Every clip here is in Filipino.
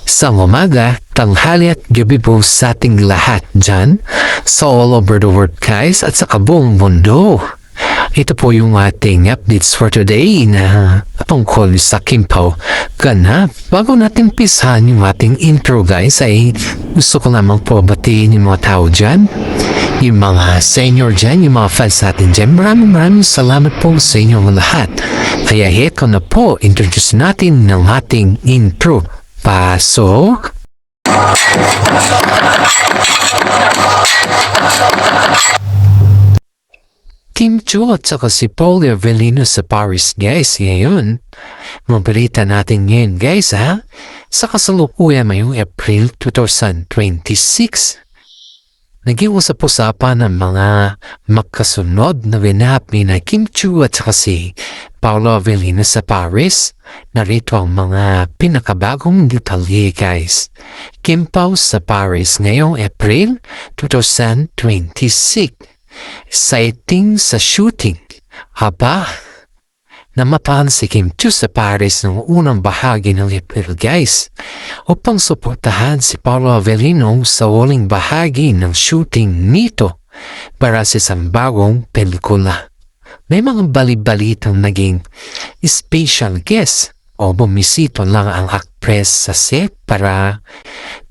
Sa umaga, tanghali at gabi po sa ating lahat dyan sa all over the world guys at sa kabuong mundo. Ito po yung ating updates for today na tungkol sa Kimpaw ganap. Bago natin pisahan yung ating intro guys ay gusto ko lamang po batiin yung mga tao dyan. Yung mga senior dyan, yung mga fans natin dyan. Maraming salamat po sa inyong lahat. Kaya heto na po, introduce natin ng ating intro. Pasok! Kim Chiu at saka si Paul Avellino sa Paris guys. Ngayon, mabalita natin ngayon guys ha. Sa kasalukuyan ngayong April 2026. Naging usap-usapan ng mga magkasunod na winhapi na Kim Chiu at saka si Paolo Avellino sa Paris. Narito ang mga pinakabagong detalye guys. Kimpaw sa Paris ngayong April 2026. Sighting sa shooting. Haba, namataan si Kim Chiu sa Paris noong unang bahagi ng April guys upang suportahan si Paolo Avellino sa huling bahagi ng shooting nito para sa isang bagong pelikula. May mga balibalitang naging special guest o bumisito lang ang actress sa set para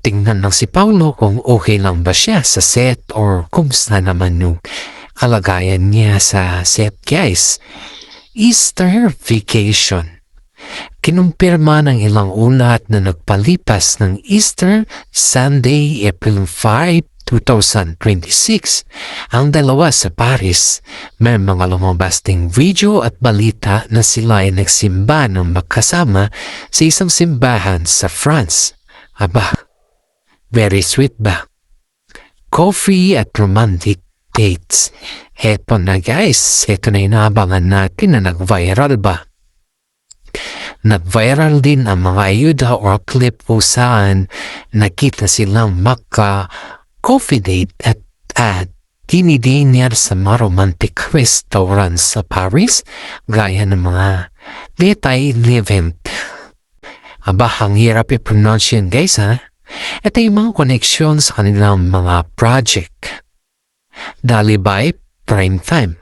tingnan ng si Paolo kung okay lang ba siya sa set or kumusta naman yung kalagayan niya sa set guys. Easter vacation. Kinumpirma ng ilang ulat na nagpalipas ng Easter Sunday, April 5, 2026. Ang dalawa sa Paris. May mga lumabas ding video at balita na sila ay nagsimba ng magkasama sa isang simbahan sa France. Aba, very sweet ba? Coffee at romantic dates. Heto na guys, heto na inaabangan natin na nag-viral ba? Nag-viral din ang mga ayuda or clip kung saan nakita silang coffee date at dinidiner sa mga romantic restaurants sa Paris gaya ng mga daytime event. Aba, ang hirap i-pronounce yun guys ha. Ito yung mga connection sa kanilang mga project. Dalibay prime time.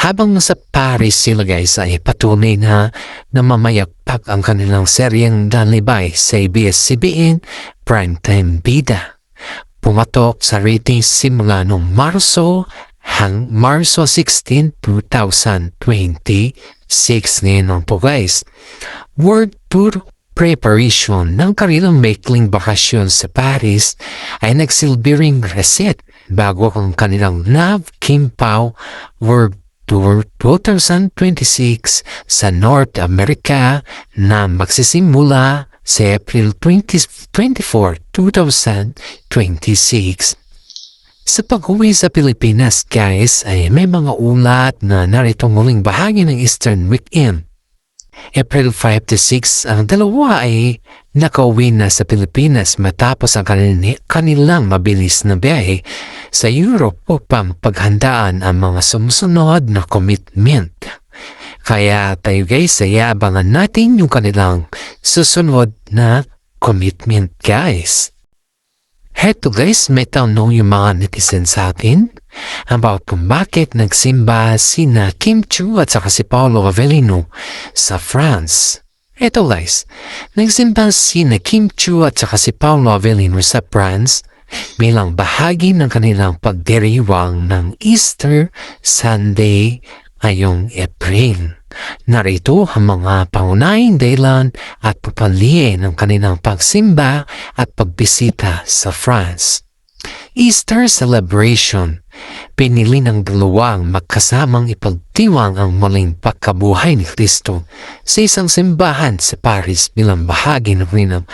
Habang nasa Paris sila guys ay patuloy na namamayagpag ang kanilang seryeng Dalibay sa ABS-CBN Primetime Bida. Pumatok sa ratings simula noong Marso 16, 2026 ngayon po guys. World Tour preparation ng kanilang maikling bakasyon sa Paris ay nagsilbing reset bago ang kanilang Love Kimpaw World Tour 2026 sa North America na magsisimula sa April 24, 2026. Sa pag-uwi sa Pilipinas guys ay may mga ulat na naritong huling bahagi ng Eastern Weekend. April 5 to 6 ang dalawa ay nakauwi na sa Pilipinas matapos ang kanilang mabilis na biyahe sa Europe upang paghandaan ang mga sumusunod na commitment. Kaya tayo guys ay abangan natin yung kanilang susunod na commitment guys. Heto guys, may tanong yung mga netizens sa akin about kung bakit nagsimba sina Kim Chiu at saka si Paolo Avellino sa France. Eto guys, nagsimba sina Kim Chiu at saka si Paolo Avellino sa France bilang bahagi ng kanilang pagdiriwang ng Easter Sunday ngayong April. Narito ang mga pangunahing dahilan at papaliin ng kanilang pagsimba at pagbisita sa France. Easter celebration. Pinili ng dalawang magkasamang ipagdiwang ang muling pagkabuhay ni Kristo sa isang simbahan sa Paris bilang bahagi ng kanilang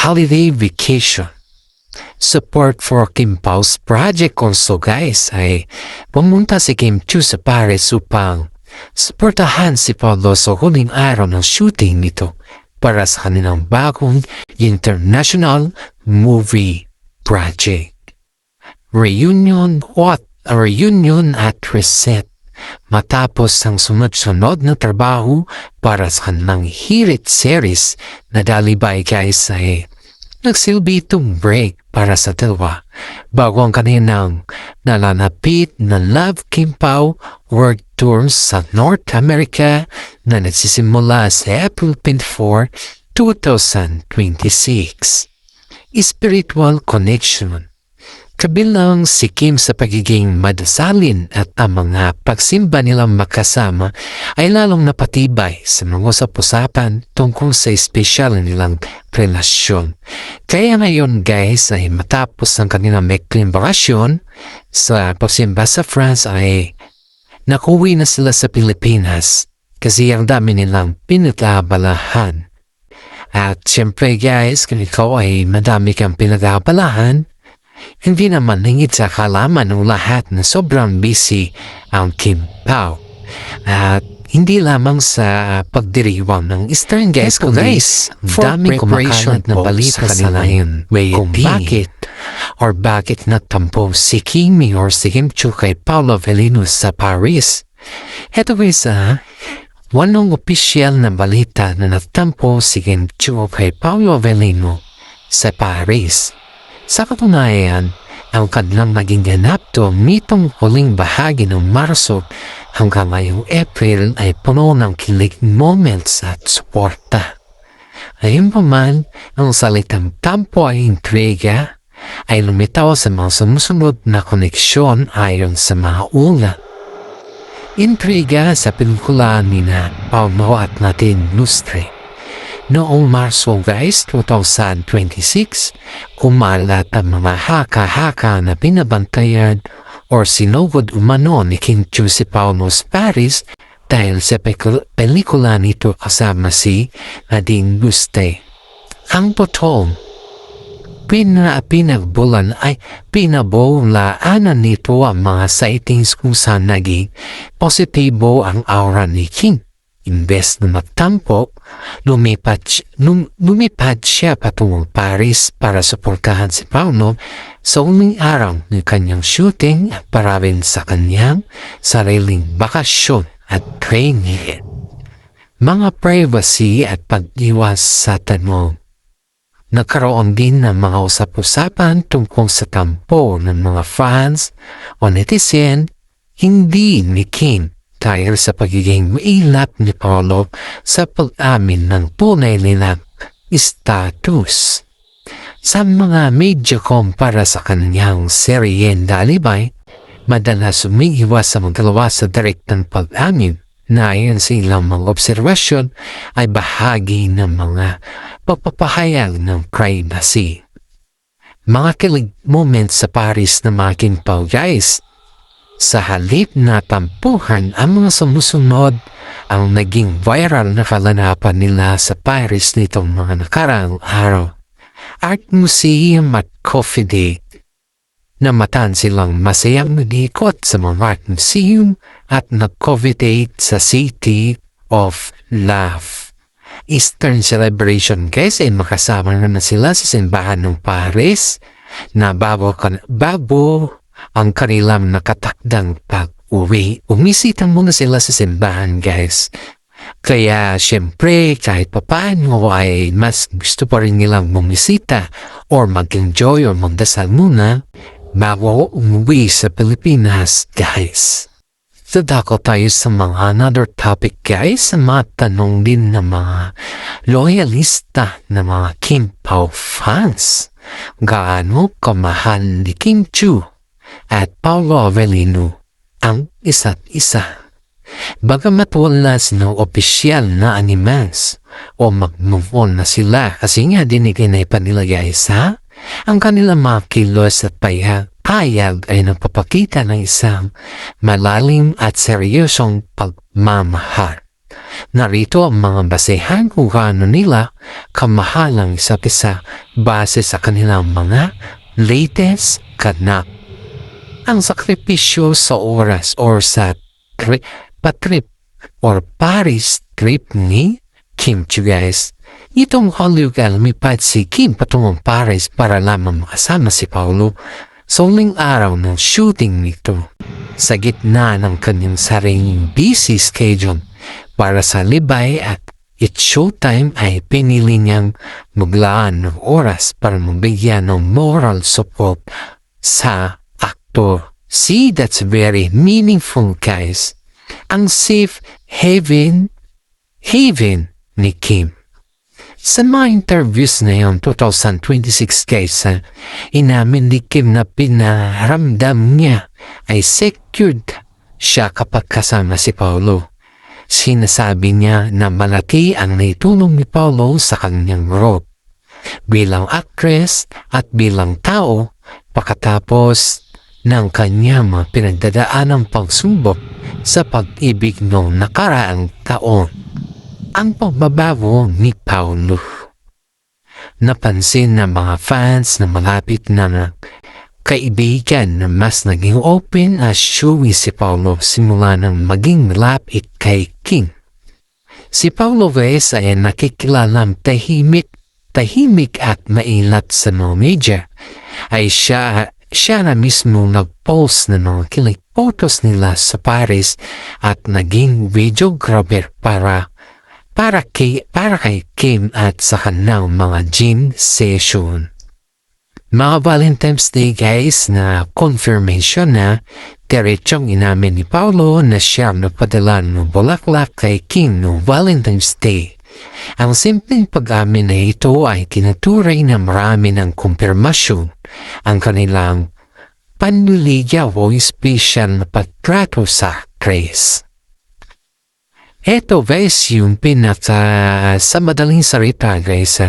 holiday vacation. Support for Kimpaw's project also guys ay pumunta si Kim Chiu sa Paris upang suportahan si Paolo sa huling araw ng shooting nito para sa kanilang bagong international movie project. Reunion at reset matapos ang sunod-sunod na trabaho para sa kanilang hirit series na Dalibay guys ay Nagsilbi itong break para sa dalawa bago ang kanilang nalalapit na Love Kim Pao World Tour sa North America na nagsisimula sa April 24, 2026. Spiritual Connection. Kabilang si Kim sa pagiging madasalin at ang mga pagsimba nilang makasama ay lalong napatibay sa mga usap-usapan tungkol sa espesyal nilang relasyon. Kaya ngayon guys ay matapos ang kanilang maikling bakasyon sa pagsimba sa France ay nakuwi na sila sa Pilipinas kasi ang dami nilang pinagabalahan. At syempre guys, kung ikaw ay madami kang pinagabalahan, hindi naman hingit sa kalaman ng lahat na sobrang busy ang Kim Pao. At hindi lamang sa pagdiriwang ng Eastern guys, guys, daming kumakalat na balita sa kanilang kung bakit natampo si Kimi or si Kim Chiu kay Paolo Avellino sa Paris. Heto guys, walang opisyal na balita na natampo si Kim Chiu kay Paolo Avellino sa Paris. Sa katunayan, ang kanilang naging ganap nitong huling bahagi ng Marso hanggang ngayong April ay puno ng kilig moments at suporta. Ayun pa man, ang salitang tampo ay intriga ay lumitaw sa mga sumusunod na koneksyon ayon sa mga ulat. Intriga sa pelikula ni na Paulo at Nadine Lustre. Noong Marso guys, 2026, kumalat ang mga haka-haka na binabantayan or sinugod umano ni Kim Chiu si Paolo sa Paris dahil sa pelikula nito kasama si Nadine Lustre. Ang totoong pinagbulan ay pinabulaanan nito ang mga sightings kung saan naging positibo ang aura ni Kim. Imbes na magtampo, lumipad siya patungong Paris para suportahan si Paolo sa uling araw ng kanyang shooting para rin sa kanyang sariling bakasyon at training. Mga privacy at pag-iwas sa tanong. Nagkaroon din ng mga usap-usapan tungkol sa tampo ng mga fans o netizen, hindi ni Kim. Dahil sa pagiging mailap ni Paolo sa pag-amin ng tunay nilang status. Sa mga media kumpara sa kanyang seryeng Dalibay, madalas umiiwas sa magdalawa sa direktang pag-amin na ayon sa ilang mga observasyon ay bahagi ng mga pagpapahayag ng privacy. Mga kilig moments sa Paris na Kim Pao guys. Sa halip na tampuhan ang mga sumusunod ang naging viral na kalanapan nila sa Paris nitong mga nakaraang araw. Art Museum at Coffee Date. Namatan silang masayang nag-ikot sa mga Art Museum at nag-Coffee Date sa City of Love. Eastern celebration guys ay makasama na sila sa simbahan ng Paris na bago ang kanilang nakatakdang pag-uwi. Umisitang muna sila sa simbahan guys. Kaya syempre kahit papaano ay mas gusto pa rin nilang bumisita or mag-enjoy or magdasal muna bago umuwi sa Pilipinas guys. Dadako tayo sa mga another topic guys. Matanong din ng mga loyalista ng mga Kim Pao fans. Gaano kamahal ni Kim Chiu at Paolo Avellino ang isa't isa. Bagamat wala silang opisyal na animals o mag-move on na sila kasi nga dinigay pa nila guys ang kanilang mga kilos at payag ay nagpapakita ng isang malalim at seryosong pagmamahal. Narito ang mga basehan kung gaano nila kamahal ang isa't isa base sa kanilang mga latest ganap. Ang sakripisyo sa oras or sa trip or Paris trip ni Kim Chiu guys. Itong Hollywood lumipad si Kim patungong Paris para lamang makasama si Paolo sa uling araw ng shooting nito sa gitna ng kanyang sariling busy schedule para sa libay at It's showtime ay pinili niyang maglaan ng oras para mabigyan ng moral support sa aktor. See, that's very meaningful, guys. Ang safe haven ni Kim. Sa mga interviews na yun, 2026 guys, inamin ni Kim na pinaramdam niya ay secured siya kapag kasama si Paolo. Sinasabi niya na malaki ang naitulong ni Paolo sa kanyang role bilang actress at bilang tao pagkatapos ng kanyang mga pinagdadaanang pagsubok sa pag-ibig noong nakaraang taon. Ang pagbabago ni Paolo. Napansin ng mga fans na malapit na kaibigan na mas naging open at showy si Paolo simula nang maging malapit kay Kim. Si Paolo guys ay nakikilalang tahimik at maingat sa mga media. Ay siya na mismo nag-post na mga kilig photos nila sa Paris at naging videographer para kay Kim at sa kanyang mga gym session. Mga Valentine's Day guys na confirmation na diretsong inamin ni Paolo na siya napadala ng bulaklak kay Kim no Valentine's Day. Ang simpleng pag-amin na ito ay tinaturay na marami ng kumpirmasyon ang kanilang panliligaw o special na pagtrato sa actress. Eto guys yung sa madaling salita guys,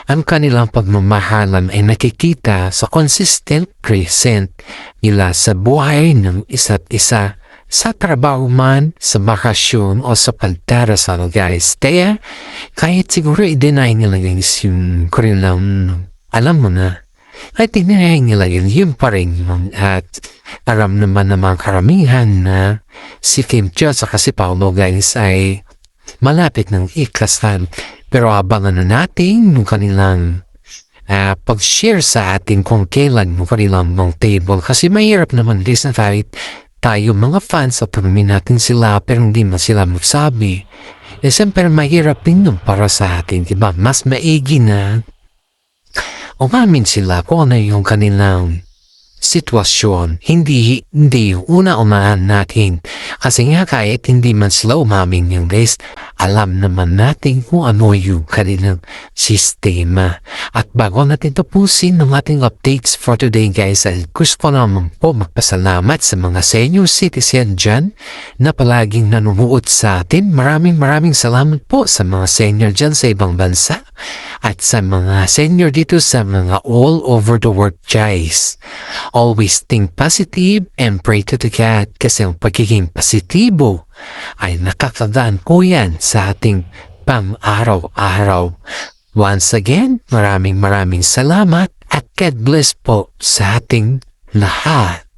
ang kanilang pagmamahalan ay nakikita sa consistent present nila sa buhay ng isa't isa, sa trabaho man, sa bakasyon o sa pagdarasal guys. Kaya kahit siguro i-deny nila guys yung kanilang alam mo na, ay tinayang nila yun pa rin at alam naman ng mga karamihan na si Kim Chiu at si Paolo guys ay malapit ng ikasal. Pero abangan na natin yung kanilang pag-share sa atin kung kailan yung kanilang table kasi mahirap naman guys na tayo mga fans at panamin natin sila pero hindi man sila magsabi. Siyempre mahirap din yung para sa atin, diba? Mas maigi na umamin sila kung ano yung kanilang sitwasyon. Hindi una-unahan natin. Kasi nga kahit hindi man sila umamin yung guys, alam naman natin kung ano yung kanilang sistema. At bago natin tapusin ng ating updates for today guys, ay gusto ko naman po magpasalamat sa mga senior citizen dyan na palaging nanonood sa atin. Maraming salamat po sa mga senior dyan sa ibang bansa at sa mga senior dito sa mga all over the world guys. Always think positive and pray to the God kasi ang pagiging positibo ay nakakadaan po yan sa ating pang-araw-araw. Once again, maraming salamat at God bless po sa ating lahat.